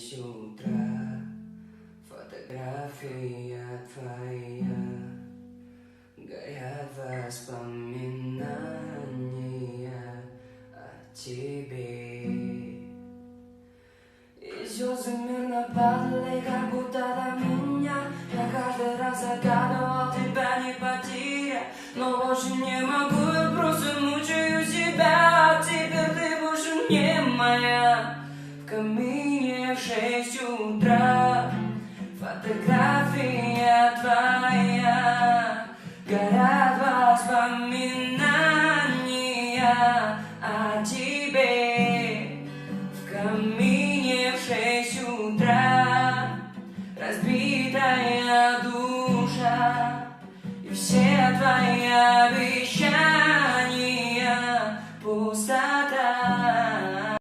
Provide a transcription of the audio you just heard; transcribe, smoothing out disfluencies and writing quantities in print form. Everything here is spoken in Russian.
6 утра. Фотография твоя горят воспоминания о тебе. И звезды мирно падали, как будто до меня. Я каждый раз загадывал тебя не потерять, но больше не могу, я просто мучаю себя. Теперь ты больше не моя. В камине 6 утра. Фотография твоя горят воспоминания